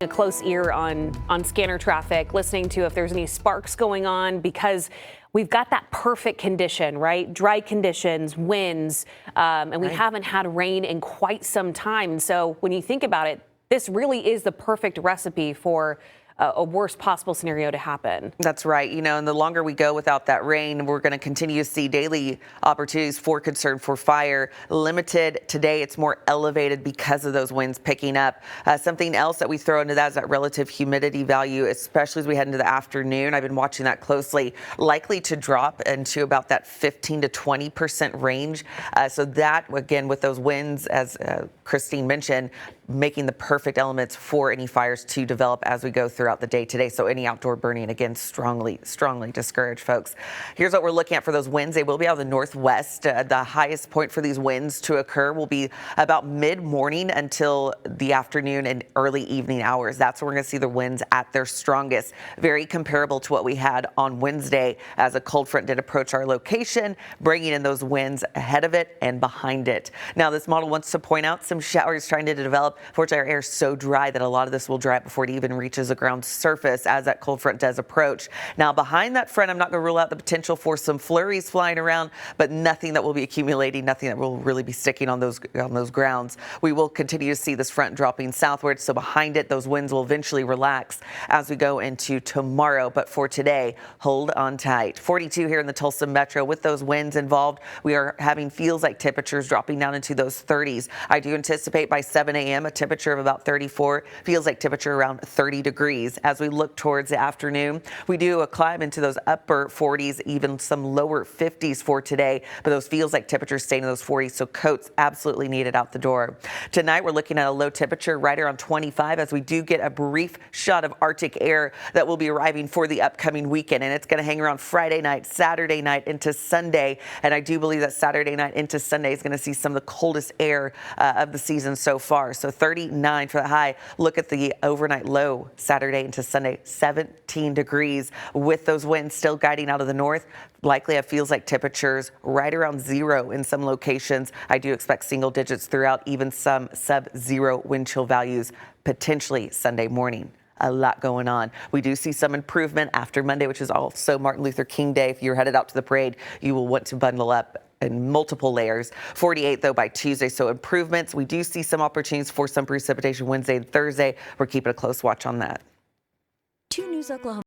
A close ear on scanner traffic, listening to if there's any sparks going on, because we've got that perfect condition, right? Dry conditions, winds, and we haven't had rain in quite some time. So when you think about it, this really is the perfect recipe for a worst possible scenario to happen. That's right. And the longer we go without that rain, we're going to continue to see daily opportunities for concern for fire. Limited today, it's more elevated because of those winds picking up. Something else that we throw into that is that relative humidity value, especially as we head into the afternoon. I've been watching that closely, likely to drop into about that 15 to 20% range. So that, again, with those winds, as Christine mentioned, making the perfect elements for any fires to develop as we go throughout the day today. So any outdoor burning, again, strongly discouraged, folks. Here's what we're looking at for those winds. They will be out of the northwest. The highest point for these winds to occur will be about mid-morning until the afternoon and early evening hours. That's where we're going to see the winds at their strongest. Very comparable to what we had on Wednesday as a cold front did approach our location, bringing in those winds ahead of it and behind it. Now, this model wants to point out some showers trying to develop. Fortunately, our air is so dry that a lot of this will dry up before it even reaches the ground surface as that cold front does approach. Now, behind that front, I'm not going to rule out the potential for some flurries flying around, but nothing that will be accumulating, nothing that will really be sticking on those grounds. We will continue to see this front dropping southward, so behind it, those winds will eventually relax as we go into tomorrow. But for today, hold on tight. 42 here in the Tulsa metro. With those winds involved, we are having feels like temperatures dropping down into those 30s. I do anticipate by 7 a.m. a temperature of about 34, feels like temperature around 30 degrees. As we look towards the afternoon, we do a climb into those upper 40s, even some lower 50s for today, but those feels like temperatures staying in those 40s, so coats absolutely needed out the door. Tonight, we're looking at a low temperature right around 25 as we do get a brief shot of Arctic air that will be arriving for the upcoming weekend, and it's going to hang around Friday night, Saturday night into Sunday, and I do believe that Saturday night into Sunday is going to see some of the coldest air of the season so far. So 39 for the high. Look at the overnight low Saturday into Sunday, 17 degrees with those winds still guiding out of the north. Likely it feels like temperatures right around zero in some locations. I do expect single digits throughout, even some sub-zero wind chill values potentially Sunday morning. A lot going on. We do see some improvement after Monday, which is also Martin Luther King Day. If you're headed out to the parade, you will want to bundle up in multiple layers. 48 though by Tuesday, so improvements. We do see some opportunities for some precipitation Wednesday and Thursday. We're keeping a close watch on that. 2 News Oklahoma.